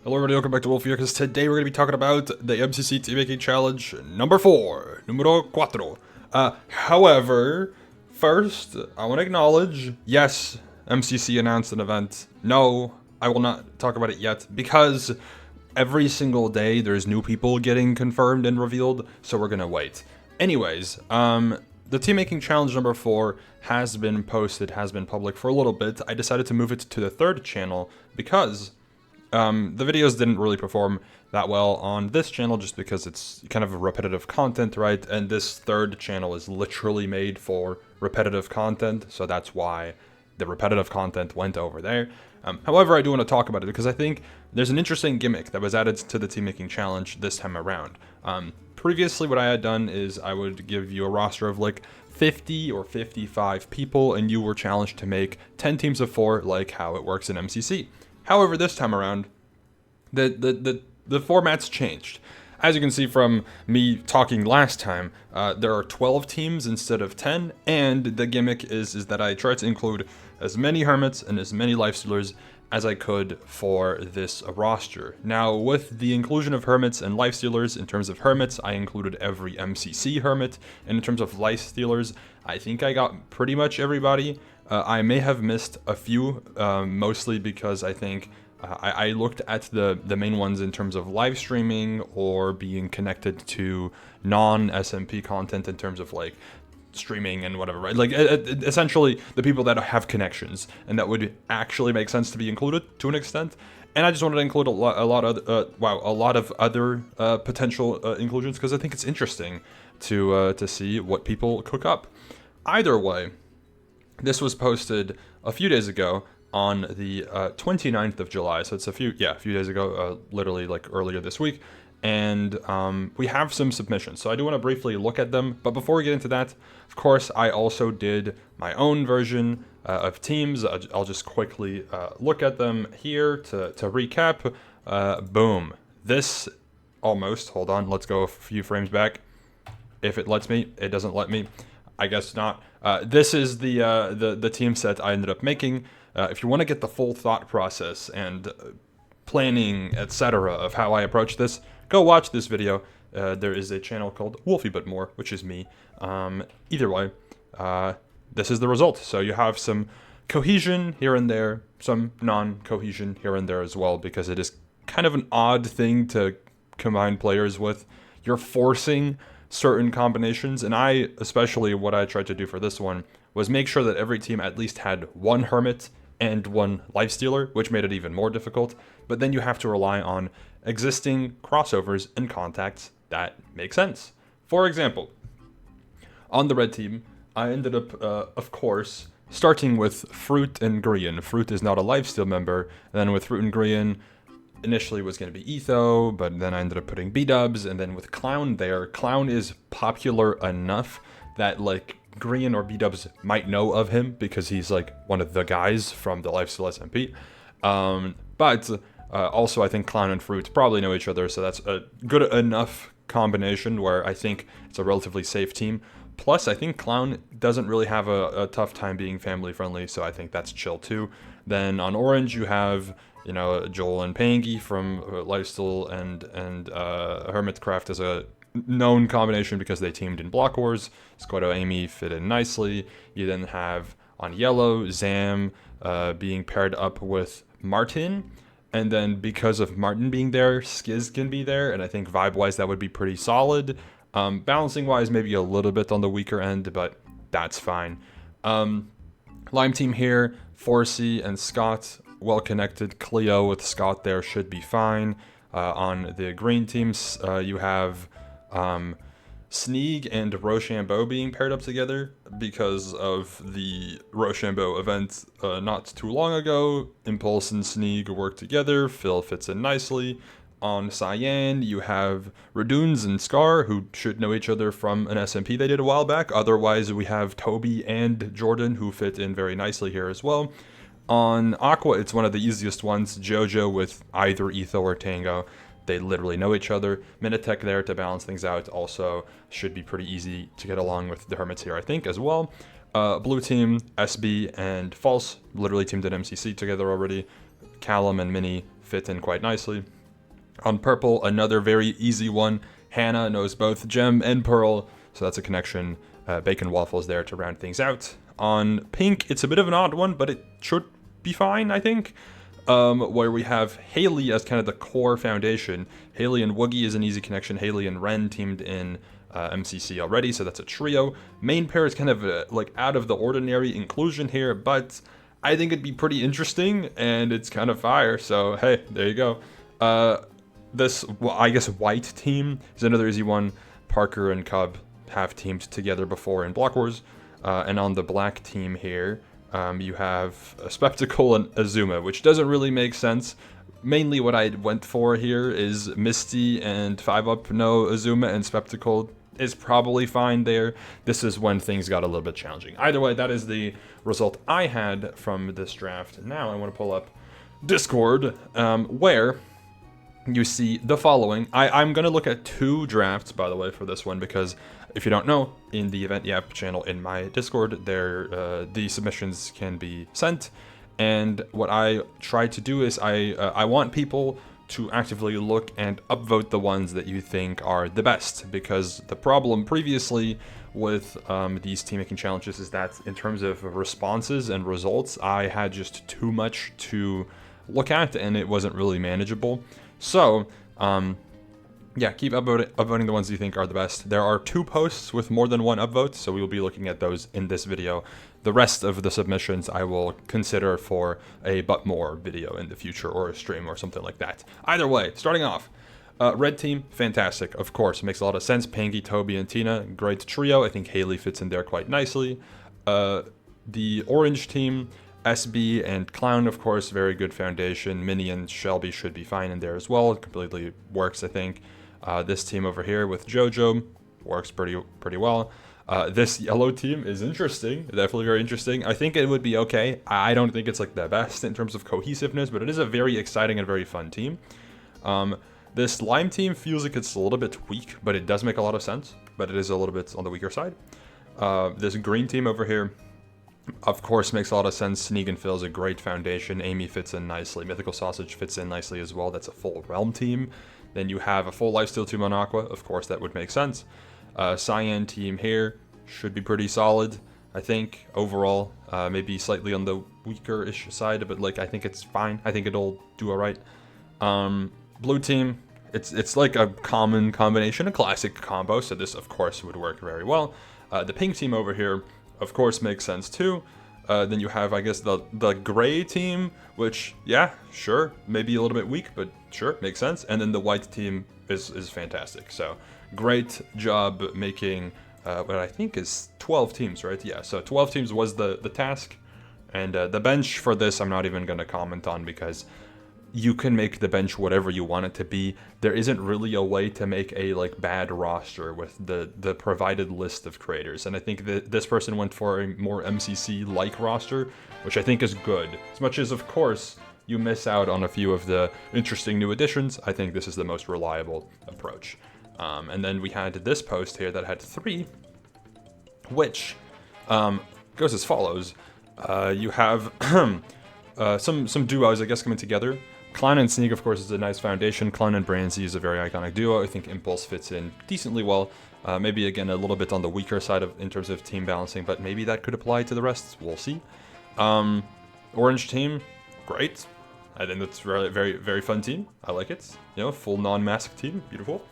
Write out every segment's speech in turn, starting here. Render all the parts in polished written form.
Hello everybody, welcome back to Wolfie here, because today we're going to be talking about the MCC team making challenge number 4, numero cuatro. However, first, I want to acknowledge, yes, MCC announced an event. No, I will not talk about it yet, because every single day there's new people getting confirmed and revealed, so we're going to wait. Anyways, the team making challenge number 4 has been posted, has been public for a little bit. I decided to move it to the 3rd channel because the videos didn't really perform that well on this channel just because it's kind of repetitive content, right? And this 3rd channel is literally made for repetitive content, so that's why the repetitive content went over there. However, I do want to talk about it because I think there's an interesting gimmick that was added to the team making challenge this time around. Previously, what I had done is I would give you a roster of like 50 or 55 people, and you were challenged to make 10 teams of 4 like how it works in MCC. However, this time around, the format's changed. As you can see from me talking last time, there are 12 teams instead of 10, and the gimmick is that I try to include as many Hermits and as many Lifestealers as I could for this roster. Now, with the inclusion of Hermits and Lifestealers, in terms of Hermits, I included every MCC Hermit, and in terms of Lifestealers, I think I got pretty much everybody. I may have missed a few, mostly because I think I looked at the main ones in terms of live streaming or being connected to non-SMP content in terms of like streaming and whatever, right? Like essentially the people that have connections and that would actually make sense to be included to an extent. And I just wanted to include a lot of other potential inclusions because I think it's interesting to see what people cook up. Either way, this was posted a few days ago on the 29th of July, so it's a few days ago, literally like earlier this week, and we have some submissions, so I do want to briefly look at them. But before we get into that, of course, I also did my own version of teams. I'll just quickly look at them here to recap. Boom. This almost, hold on, let's go a few frames back. If it lets me, it doesn't let me. I guess not. This is the team set I ended up making. If you want to get the full thought process and planning, etc., of how I approach this, go watch this video. There is a channel called Wolfie but more, which is me. Either way, this is the result. So you have some cohesion here and there, some non-cohesion here and there as well, because it is kind of an odd thing to combine players with. You're forcing certain combinations, and I, especially what I tried to do for this one, was make sure that every team at least had one Hermit and one Lifestealer, which made it even more difficult. But then you have to rely on existing crossovers and contacts that make sense. For example, on the red team, I ended up, of course, starting with Fruit and Grian. Fruit is not a Lifesteal member, and then with Fruit and Grian, initially was going to be Etho, but then I ended up putting B-dubs, and then with Clown there, Clown is popular enough that like Grian or B-dubs might know of him because he's like one of the guys from the Lifesteal SMP. But also I think Clown and Fruit probably know each other, so that's a good enough combination where I think it's a relatively safe team. Plus, I think Clown doesn't really have a tough time being family friendly, so I think that's chill too. Then on orange, you have, you know, Joel and Pangy from Lifesteal and Hermitcraft as a known combination because they teamed in Block Wars. Squado Amy fit in nicely. You then have on yellow, Zam being paired up with Martin. And then because of Martin being there, Skiz can be there. And I think vibe-wise, that would be pretty solid. Balancing-wise, maybe a little bit on the weaker end, but that's fine. Lime team here, Forsey and Scott, well connected. Cleo with Scott there should be fine. On the green teams, you have Sneeg and Rochambeau being paired up together because of the Rochambeau event not too long ago. Impulse and Sneeg work together. Phil fits in nicely. On Cyan, you have Radoons and Scar, who should know each other from an SMP they did a while back. Otherwise, we have Toby and Jordan, who fit in very nicely here as well. On Aqua, it's one of the easiest ones. Jojo with either Etho or Tango. They literally know each other. Minitech there to balance things out also should be pretty easy to get along with the Hermits here, I think, as well. Blue team, SB and False, literally teamed in MCC together already. Callum and Minnie fit in quite nicely. On purple, another very easy one. Hannah knows both Gem and Pearl, so that's a connection. Bacon waffles there to round things out. On pink, it's a bit of an odd one, but it should be fine, I think. Where we have Haley as kind of the core foundation. Haley and Woogie is an easy connection. Haley and Ren teamed in MCC already, so that's a trio. Main pair is kind of like out of the ordinary inclusion here, but I think it'd be pretty interesting, and it's kind of fire, so hey, there you go. This, well, I guess white team is another easy one. Parker and Cub have teamed together before in Block Wars. And on the black team here, you have a Spectacle and Azuma, which doesn't really make sense. Mainly what I went for here is Misty and 5-up no Azuma, and Spectacle is probably fine there. This is when things got a little bit challenging. Either way, that is the result I had from this draft. Now I want to pull up Discord, where you see the following. I'm going to look at 2 drafts, by the way, for this one, because if you don't know, in the Event Yap channel in my Discord, the submissions can be sent, and what I try to do is I want people to actively look and upvote the ones that you think are the best, because the problem previously with these team making challenges is that in terms of responses and results, I had just too much to look at, and it wasn't really manageable. So, yeah, keep upvoting the ones you think are the best. There are 2 posts with more than 1 upvote, so we will be looking at those in this video. The rest of the submissions I will consider for a but more video in the future, or a stream or something like that. Either way, starting off, red team, fantastic, of course, makes a lot of sense. Pangy, Toby, and Tina, great trio. I think Haley fits in there quite nicely. The orange team, SB and Clown, of course, very good foundation. Minnie and Shelby should be fine in there as well. It completely works, I think. This team over here with JoJo works pretty well. This yellow team is interesting, definitely very interesting. I think it would be okay. I don't think it's like the best in terms of cohesiveness, but it is a very exciting and very fun team. This lime team feels like it's a little bit weak, but it does make a lot of sense, but it is a little bit on the weaker side. This green team over here, of course, makes a lot of sense. Sneak and Phil is a great foundation. Amy fits in nicely. Mythical Sausage fits in nicely as well. That's a full Realm team. Then you have a full Lifesteal team on Aqua. Of course, that would make sense. Cyan team here should be pretty solid, I think, overall. Maybe slightly on the weaker-ish side, but like I think it's fine. I think it'll do all right. Blue team, it's like a common combination, a classic combo, so this, of course, would work very well. The pink team over here, of course, makes sense too. Then you have, I guess, the gray team, which, yeah, sure, maybe a little bit weak, but sure, makes sense. And then the white team is fantastic. So great job making what I think is 12 teams, right? Yeah, so 12 teams was the task. And the bench for this, I'm not even going to comment on, because you can make the bench whatever you want it to be. There isn't really a way to make a like bad roster with the provided list of creators, and I think that this person went for a more MCC like roster, which I think is good. As much as, of course, you miss out on a few of the interesting new additions, I think this is the most reliable approach. And then we had this post here that had 3, which goes as follows. You have some duos, I guess, coming together. Clown and Sneak, of course, is a nice foundation. Clown and Branzy is a very iconic duo. I think Impulse fits in decently well. Maybe, again, a little bit on the weaker side in terms of team balancing, but maybe that could apply to the rest. We'll see. Orange team, great. I think that's very, very, very fun team. I like it. You know, full non-mask team, beautiful.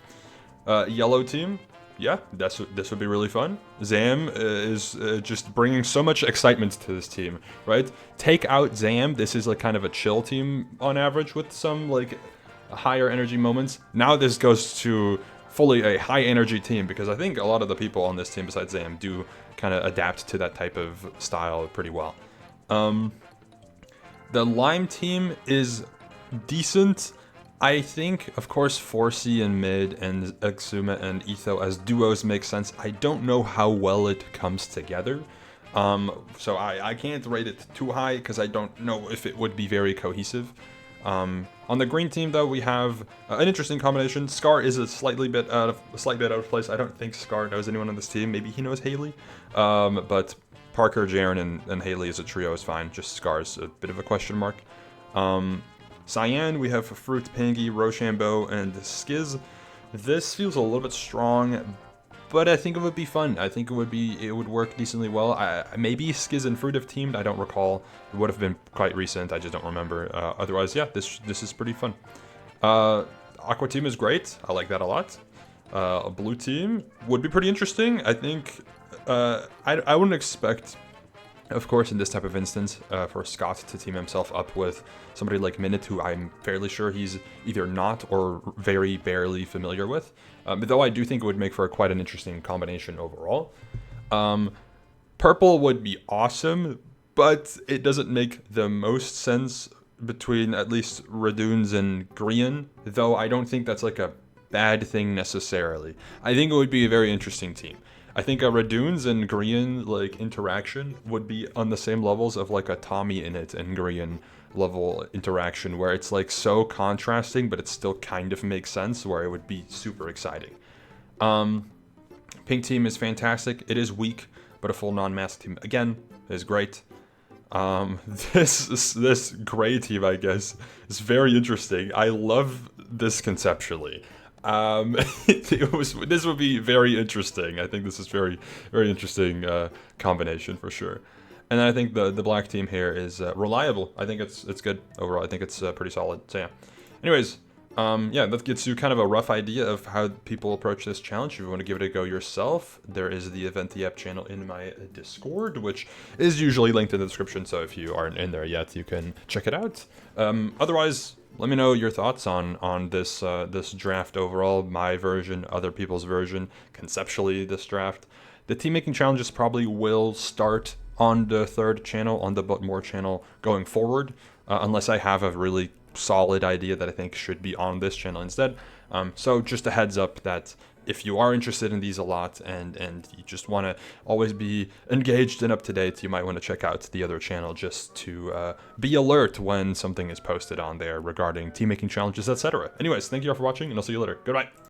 Yellow team, yeah, this would be really fun. Zam is just bringing so much excitement to this team, right? Take out Zam, this is like kind of a chill team on average with some like higher energy moments. Now this goes to fully a high energy team, because I think a lot of the people on this team besides Zam do kind of adapt to that type of style pretty well. The Lime team is decent. I think, of course, 4C and Mid and Exuma and Etho as duos make sense. I don't know how well it comes together. So I can't rate it too high because I don't know if it would be very cohesive. On the green team, though, we have an interesting combination. Scar is a slight bit out of place. I don't think Scar knows anyone on this team. Maybe he knows Haley. But Parker, Jaren, and Haley as a trio is fine. Just Scar's a bit of a question mark. Cyan, we have Fruit, Pingy, Rochambeau, and Skiz. This feels a little bit strong, but I think it would be fun. I think it would work decently well. Maybe Skiz and Fruit have teamed. I don't recall. It would have been quite recent. I just don't remember. Otherwise, yeah, this is pretty fun. Aqua team is great. I like that a lot. A blue team would be pretty interesting. I think I wouldn't expect, of course, in this type of instance, for Scott to team himself up with somebody like Minute, who I'm fairly sure he's either not or very barely familiar with. But though I do think it would make for quite an interesting combination overall. Purple would be awesome, but it doesn't make the most sense between at least Radoons and Grian, though I don't think that's like a bad thing necessarily. I think it would be a very interesting team. I think a Radoons and Grian like interaction would be on the same levels of like a Tommy Innit and Grian level interaction, where it's like so contrasting, but it still kind of makes sense, where it would be super exciting. Pink team is fantastic. It is weak, but a full non-mask team again is great. This gray team, I guess, is very interesting. I love this conceptually. This would be very interesting. I think this is very interesting combination for sure. And I think the black team here is reliable. I think it's good overall. I think it's pretty solid. So yeah. Anyways, yeah, that gets you kind of a rough idea of how people approach this challenge. If you want to give it a go yourself, there is the Event the App channel in my Discord, which is usually linked in the description. So if you aren't in there yet, you can check it out. Otherwise, let me know your thoughts on this this draft overall, my version, other people's version, conceptually this draft. The team making challenges probably will start on the third channel, on the But More channel going forward, unless I have a really solid idea that I think should be on this channel instead. So just a heads up that if you are interested in these a lot and you just want to always be engaged and up to date, you might want to check out the other channel just to be alert when something is posted on there regarding team making challenges, etc. Anyways, thank you all for watching, and I'll see you later. Goodbye.